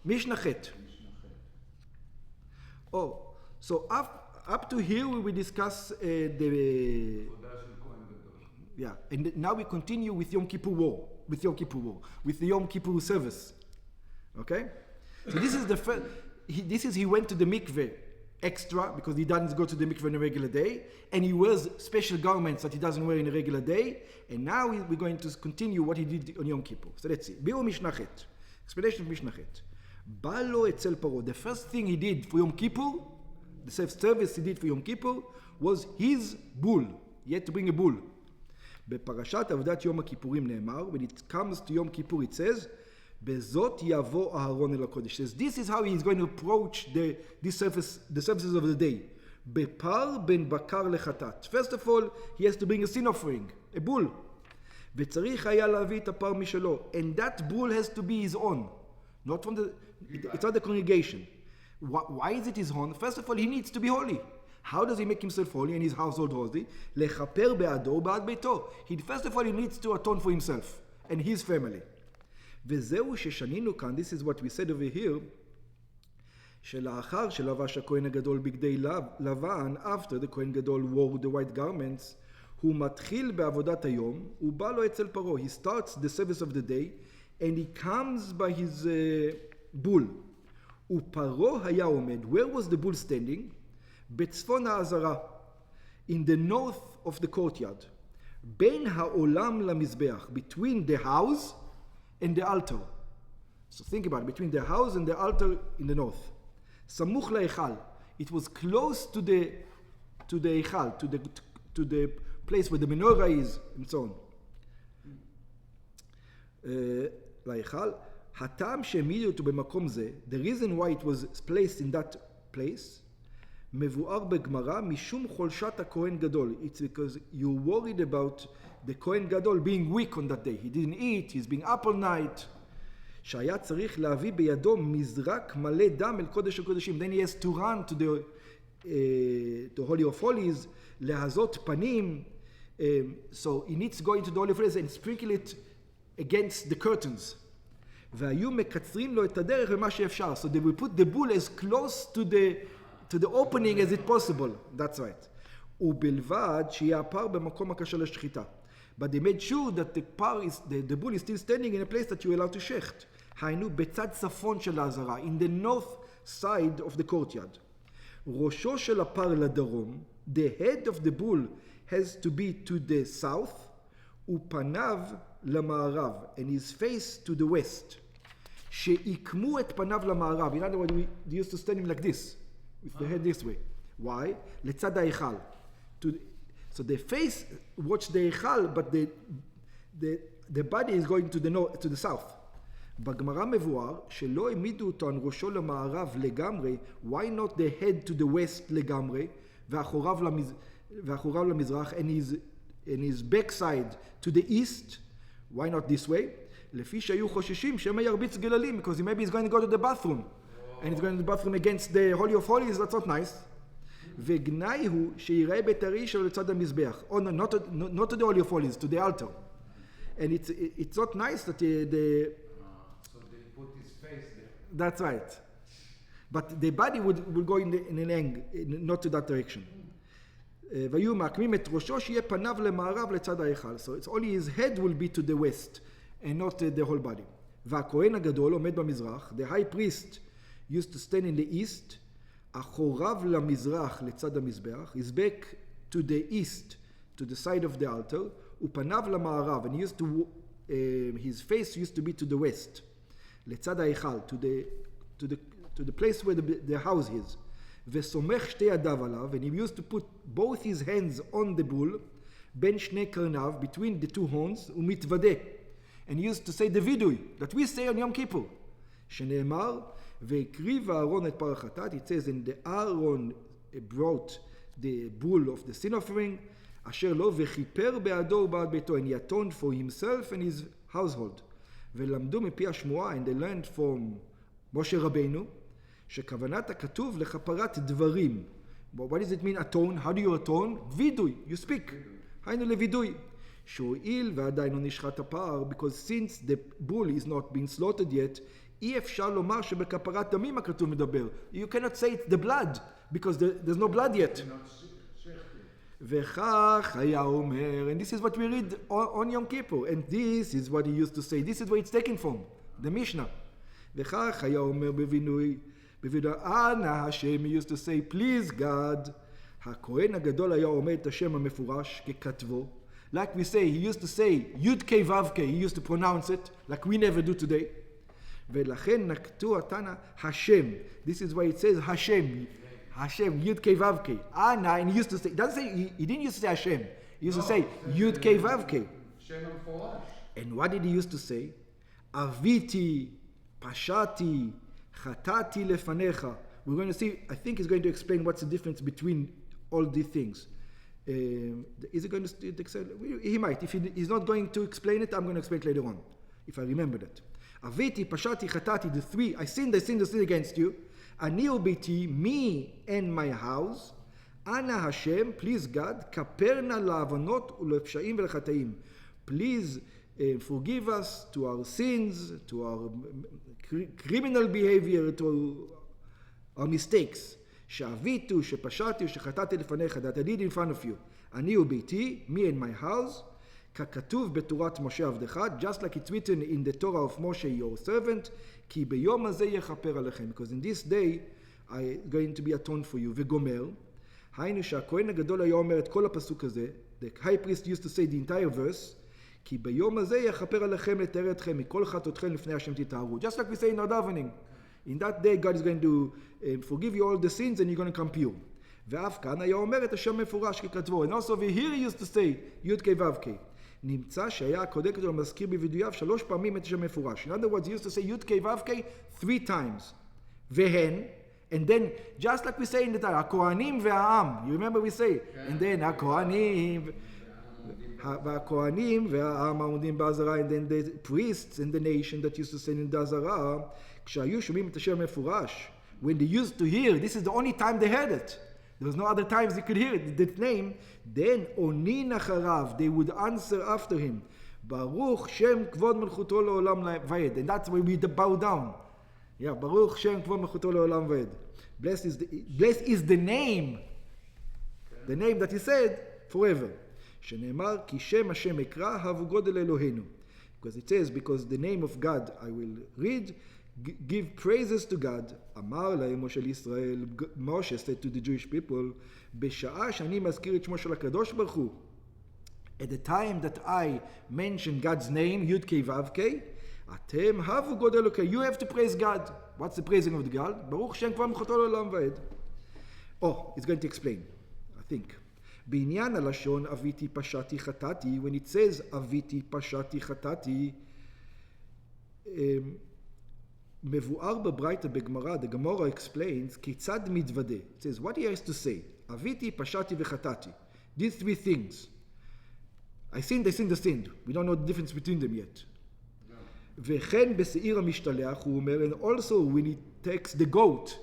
Mishnah Chet. Oh, so up to here we discuss the... Yeah, and now we continue with Yom Kippur War, with the Yom Kippur service. Okay? So this is the first... He went to the mikveh extra, because he doesn't go to the mikveh on a regular day, and he wears special garments that he doesn't wear in a regular day, and now we're going to continue what he did on Yom Kippur. So let's see. Biur Mishnah Chet. Explanation of Mishnah Chet. Balo etzel Paro. The first thing he did for Yom Kippur, the self-service he did for Yom Kippur, was his bull. He had to bring a bull. בפרשת עבודת יום הכיפורים נאמר, when it comes to Yom Kippur it says, בזאת יבוא אהרון אל הקודש. Says, this is how he is going to approach the services of the day. בפר בין בקר לחטאת. First of all, he has to bring a sin offering, a bull. וצריך היה להביא את הפר משלו. And that bull has to be his own. Not from it's not the congregation. Why is it his own? First of all, he needs to be holy. How does he make himself holy and his household holy? לכפר בעדו ובעד ביתו. First of all, he needs to atone for himself and his family. וזהו ששנינו כאן, this is what we said over here, שלאחר שלבש הכהן הגדול בגדי לבן, after the כהן גדול wore the white garments, הוא מתחיל בעבודת היום, הוא בא לו אצל פרעה. He starts the service of the day, and he comes by his bull. ופרעה היה עומד. Where was the bull standing? בצפון העזרה, in the north of the courtyard. בין העולם למזבח, between the house and the altar. So think about it, between the house and the altar in the north. סמוך להיכל. It was close to the היכל, to the place where the menorah is, and so on. להיכל. הטעם שהעמידו אותו במקום זה, the reason why it was placed in that place, מבואר בגמרא משום חולשת הכהן גדול. It's because you're worried about the כהן גדול being weak on that day. He didn't eat, he's been up all night. שהיה צריך להביא בידו מזרק מלא דם אל קודש הקודשים. Then he has to run to the Holy of Holies, להזות פנים. So he needs to go into the Holy of Holies and sprinkle it against the curtains. והיו מקצרים לו את הדרך במה שאפשר. So they will put the bull as close to the opening as it possible. That's right. ובלבד שיהיה הפר במקום הקשה לשחיטה. But they made sure that the bull is still standing in a place that you're allowed to shecht. היינו בצד צפון של העזרה, in the north side of the courtyard. ראשו של הפר לדרום, the head of the bull has to be to the south, ופניו למערב, and his face to the west. שיקמו את פניו למערב. In other words, they used to stand him like this, with the head this way. Why? לצד ההיכל. So the face watch the היכל, but the body is going to the south. בגמרא מבואר שלא העמידו אותו על ראשו למערב לגמרי. Why not the head to the west לגמרי, ואחוריו למזרח, and his backside to the east? Why not this way? לפי שהיו חוששים שמא ירביץ גללים, because maybe he's going to go to the bathroom, and he's going to the bathroom against the Holy of Holies. That's not nice. וגנאי הוא שיראה בית הראי שלו לצד המזבח. Oh, no, not to the Holy of Holies, to the altar. And it's not nice that the so they put his face there. That's right. But the body would go in an angle, not to that direction. והיו מעקמים את ראשו שיהיה פניו למערב לצד ההיכל. So it's only his head will be to the west and not the whole body. והכהן הגדול עומד במזרח. The high priest used to stand in the east. אחוריו למזרח לצד המזבח. His back to the east, to the side of the altar. ופניו למערב. And his face used to be to the west. לצד ההיכל, to the place where the house is. וסומך שתי ידיו עליו, and he used to put both his hands on the bull, בין שני קרניו, between the two horns, ומתוודה. And he used to say the vidui that we say on Yom Kippur, שנאמר, והקריב אהרון את פר החטאת. It says, and the Aaron brought the bull of the sin offering, אשר לו, וכיפר בעדו ובעד ביתו, and he atoned for himself and his household. ולמדו מפי השמועה, and they learned from משה רבינו, שכוונת הכתוב לכפרת דברים. But what does it mean atone? How do you atone? וידוי, you speak. היינו לוידוי. שהואיל ועדיין לא נשחט הפר, because since the bull is not being slaughtered yet, אי אפשר לומר שבכפרת דמים הכתוב מדבר. You cannot say it's the blood, because there's no blood yet. וכך היה אומר, and this is what we read on Yom Kippur, and this is what he used to say, this is where it's taken from, the Mishnah. וכך היה אומר בבינוי, אנא השם, he used to say, please God, הכהן הגדול היה אומר את השם המפורש ככתבו, like we say, he used to say, יוד קי וו קי, he used to pronounce it, like we never do today, ולכן נקטו התנא השם, this is why it says השם, Hashem, Yud Kei Vav Kei. Anna, and he used to say, doesn't say, he didn't used to say Hashem. He used to say Yud Kei Vav Kei. And what did he used to say? Aviti, Pashati, Chatati lefanecha. We're going to see, I think he's going to explain what's the difference between all these things. Is he going to explain? He might. If he's not going to explain it, I'm going to explain it later on, if I remember that. Aviti, Pashati, Chatati, the three, I sinned against you. Ani ubiti, me and my house, Ana Hashem, please God, kaperna la'avanot u'lepsha'im ve'lechata'im. Please forgive us to our sins, to our criminal behavior, to our mistakes. She'avitu, she'pashati, she'chatati lefanecha, that I did in front of you. Ani ubiti, me and my house, ככתוב בתורת משה עבדך, just like it's written in the Torah of Moshe, your servant, כי ביום הזה יכפר עליכם, because in this day I'm going to be atoned for you. וגומר, היינו שהכהן הגדול היה אומר את כל הפסוק הזה, the high priest used to say the entire verse, כי ביום הזה יכפר עליכם לתאר אתכם מכל חטאותכם לפני השם תטהרו. Just like we say in our davening, in that day God is going to forgive you all the sins and you're going to come pure. ואף כאן היה אומר את השם מפורש ככתבו. And also over here he used to say, י' כ' ו' כ'. נמצא שהיה הקודק הגדול מזכיר בווידוייו 3 פעמים את השם מפורש. In other words, he used to say י' כ' ו' כ' 3 times. והן, and then, just like we say in the Torah, הכהנים והעם. You remember we say, and then הכהנים והעם העומדים בעזרה, and then the priests and the nation that used to say in the עזרה, כשהיו שומעים את השם מפורש, when they used to hear, this is the only time they heard it. There was no other times they could hear it, that name. Then onin acharav, they would answer after him. Baruch Shem Kvod Melchuto Leolam Vaed. And that's where we bow down. Yeah, Baruch Shem Kvod Melchuto Leolam Vaed. Blessed is the name. The name that he said forever. שנאמר כי שם השם אקרא הוו גודל אלוהינו. Because it says, because the name of God I will read, give praises to God. אמר להם משה לישראל, Moshe said to the Jewish people, בשעה שאני מזכיר את שמו של הקדוש ברוך הוא, at the time that I mention God's name, י' כ' ו' כ', אתם הבו גודל אלוקי, you have to praise God. What's the praising of the God? ברוך שם כבר מלכותו לעולם ועד. Oh, it's going to explain, I think. בעניין הלשון אביתי פשעתי חטאתי, when it says אביתי פשעתי חטאתי, מבואר בברייתא בגמרא, the Gemara explains, כיצד מתוודה. It says, what he has to say, אביתי פשעתי וחטאתי. These 3 things. I sinned, we don't know the difference between them yet. וכן בשעיר המשתלח, הוא אומר, and also when he takes the goat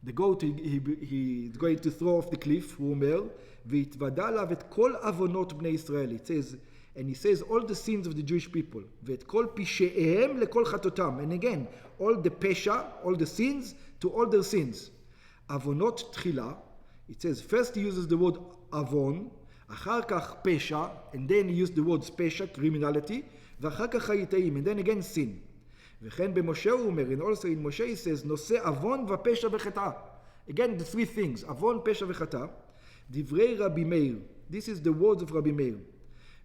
he's going to throw off the cliff, הוא אומר, והתוודה עליו את כל עוונות בני ישראל. It says, and he says all the sins of the Jewish people, ואת כל פשעיהם לכל חטאותם. And again, all the pesha, all the sins, to all their sins. עוונות תחילה, it says, first he uses the word עוון, אחר כך פשע, and then he used the word פשע, criminality, ואחר כך חטאים, and then again sin. וכן במשה הוא אומר, and also in Moshe he says, נושא עוון ופשע וחטא. Again, the 3 things, עוון, פשע וחטא. דברי רבי מאיר, this is the words of רבי מאיר.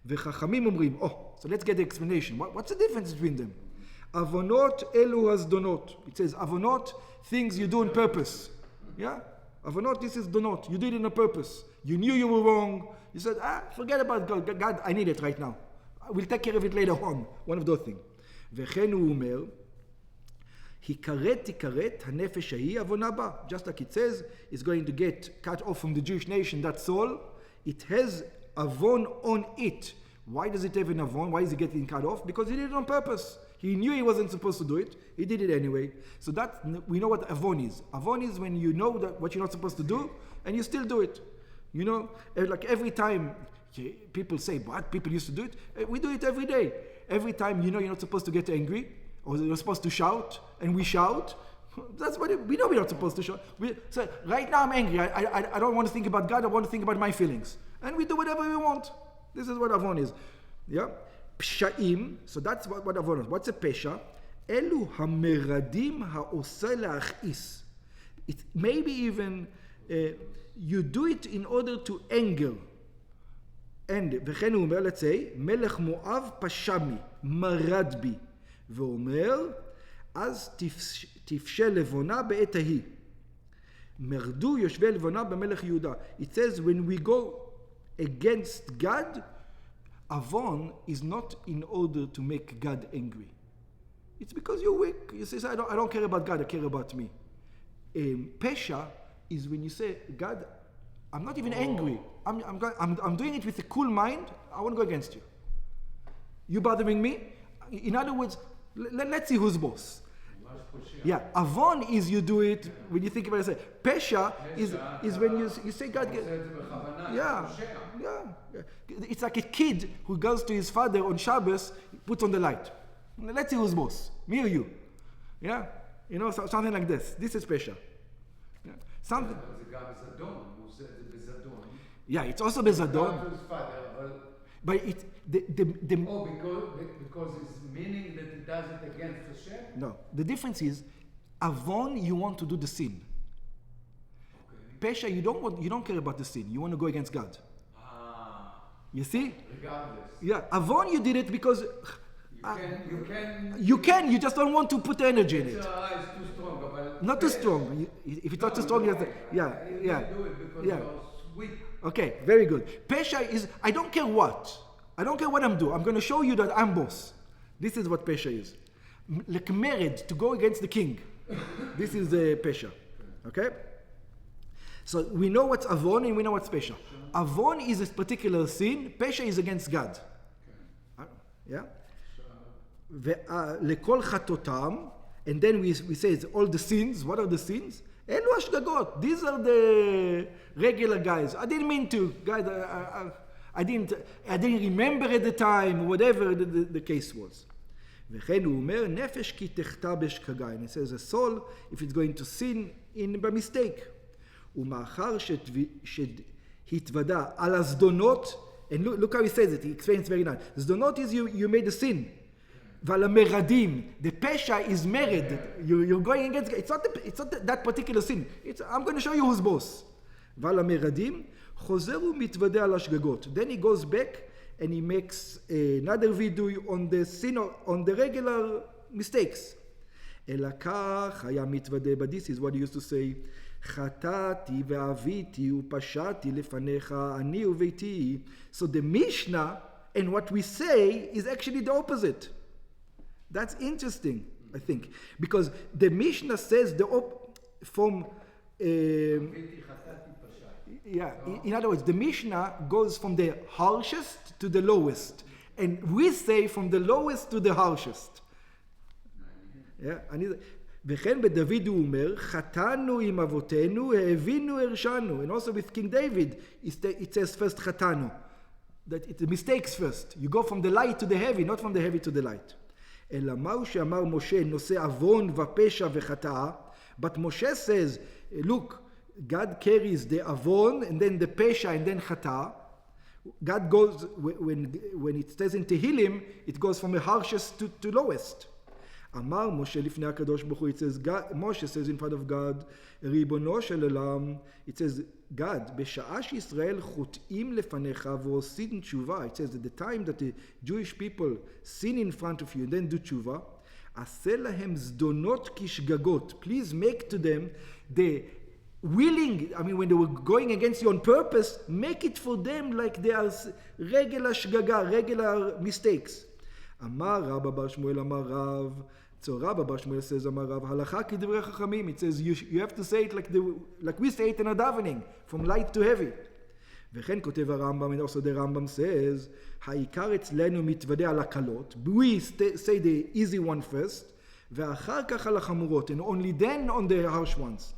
וחכמים אומרים, so let's get the explanation. What's the difference between them? עוונות אלו הזדונות. It says, עוונות, things you do on purpose. Yeah? עוונות, this is דונות. You did it on purpose. You knew you were wrong. You said, forget about God. God, I need it right now. We'll take care of it later on. One of those things. וכן הוא אומר, תיכרת הנפש ההיא עוונה בה. Just like it says, it's going to get cut off from the Jewish nation, that soul. It has avon on it. Why does it have an avon? Why is it getting cut off? Because he did it on purpose. He knew he wasn't supposed to do it. He did it anyway. So that, we know what avon is. Avon is when you know that what you're not supposed to do, and you still do it. You know, like every time people say, what? People used to do it. We do it every day. Every time you know you're not supposed to get angry, or you're supposed to shout, and we shout. That's what we know. We're not supposed to shout. So right now I'm angry. I don't want to think about God. I want to think about my feelings, and we do whatever we want. This is what avon is. Yeah, psha'im. So that's what avon is. What's a pesha? Elu hameradim ha'oseh la'achis. It maybe even you do it in order to anger. And וכן הוא אומר, let's say, מלך מואב פשע בי, מרד בי, ואומר, אז תפשה לבונה בעת ההיא. מרדו יושבי לבונה במלך יהודה. It says, when we go against God, avon is not in order to make God angry. It's because you're weak. You say, I don't care about God, I care about me. Pesha is when you say, God, I'm not even angry. I'm doing it with a cool mind. I won't go against you. You bothering me? In other words, let's see who's boss. Yeah, avon is you do it when you think about it. Pesha is when you say God. Yeah. It's like a kid who goes to his father on Shabbos, puts on the light. Let's see who's boss, me or you. Yeah, something like this. This is pesha. Yeah. Something. Yeah, it's also bezadon. But it's because it's meaning that he does it against Hashem? No. The difference is, avon, you want to do the sin. Okay. Pesha, you don't care about the sin. You want to go against God. You see? Regardless. Yeah. Avon, you did it because you can. You just don't want to put energy in it. It's too strong. But not too strong. If it's not too strong, you do it because you're weak. Okay, very good. Pesha is, I don't care what. I don't care what I'm doing. I'm going to show you that I'm boss. This is what pesha is. Like mered, to go against the king. This is the pesha. Okay? So we know what's avon and we know what's pesha. Avon is a particular sin. Pesha is against God. Yeah? lekol chatotam, and then we say it's all the sins. What are the sins? Elu ashgagot. These are the regular guys. I didn't mean to, guys. I didn't remember at the time, whatever the case was. וכן הוא אומר, נפש כי תחטא בשגגה. And it says a soul, if it's going to sin by mistake. ומאחר שהתוודע על הזדונות, and look how he says it, he explains very nice. זדונות is you made a sin. ועל המרדים, the pesha is mered. You're going against, it's not that particular sin. I'm going to show you who's boss. ועל המרדים, חוזר ומתוודע על השגגות. Then he goes back and he makes another video on the sin, on the regular mistakes. אלא כך היה מתוודה, but this is what he used to say, חטאתי ועוויתי ופשעתי לפניך אני וביתי. So the Mishnah and what we say is actually the opposite. That's interesting, I think, because the Mishnah says in other words, the Mishnah goes from the harshest to the lowest, and we say from the lowest to the harshest. וכן בדוד הוא אומר, חטאנו עם אבותינו, האבינו הרשענו. And also with King David, it says first חטאנו. That it's the mistakes first. You go from the light to the heavy, not from the heavy to the light. אלא מהו שאמר משה, נושא עוון ופשע וחטאה. But Moshe says, look, God carries the avon and then the pesha and then chata. God goes, when it says in Tehillim, it goes from the harshest to lowest. Amar Moshe לפני הקדוש ברוך הוא, it says, Moshe says in front of God, ריבונו של עולם, it says, God, בשעה שישראל חוטאים לפניך ועושים תשובה, it says, at the time that the Jewish people sin in front of you and then do תשובה, עשה להם זדונות כשגגות. Please make to them the willing, when they were going against you on purpose, make it for them like they are regular shgaga, regular mistakes. אמר רבא בר שמואל אמר רב, so Rabbi בר שמואל says אמר רב, הלכה כדברי חכמים, it says you have to say it like we say it in a davening, from light to heavy. וכן כותב הרמב"ם, and also the Rambam says, העיקר אצלנו מתוודע על הקלות, we say the easy one first, ואחר כך על החמורות, and only then on the harsh ones.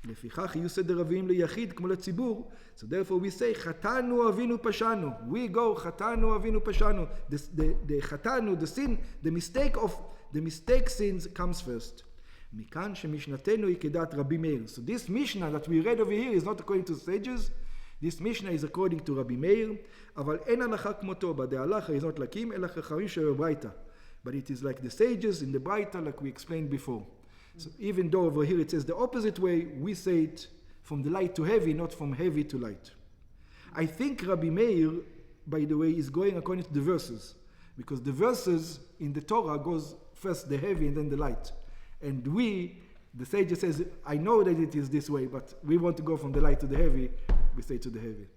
לפיכך יהיו סדר רבים ליחיד כמו לציבור. So therefore we say, חטאנו אבינו פשענו. We go, חטאנו אבינו פשענו. The חטאנו, the sin, the mistake of the mistake sins comes first. מכאן שמשנתנו היא כדעת רבי מאיר. So this Mishnah that we read over here is not according to the sages. This Mishnah is according to Rabbi Meir, אבל אין הנחה כמותו, but the halacha is not like him, אלא חכמים שבברייתא. But it is like the sages in the Braita, like we explained before. So even though over here it says the opposite way, we say it from the light to heavy, not from heavy to light. I think Rabbi Meir, by the way, is going according to the verses, because the verses in the Torah goes first the heavy and then the light. And we, the sage says, I know that it is this way, but we want to go from the light to the heavy, we say to the heavy.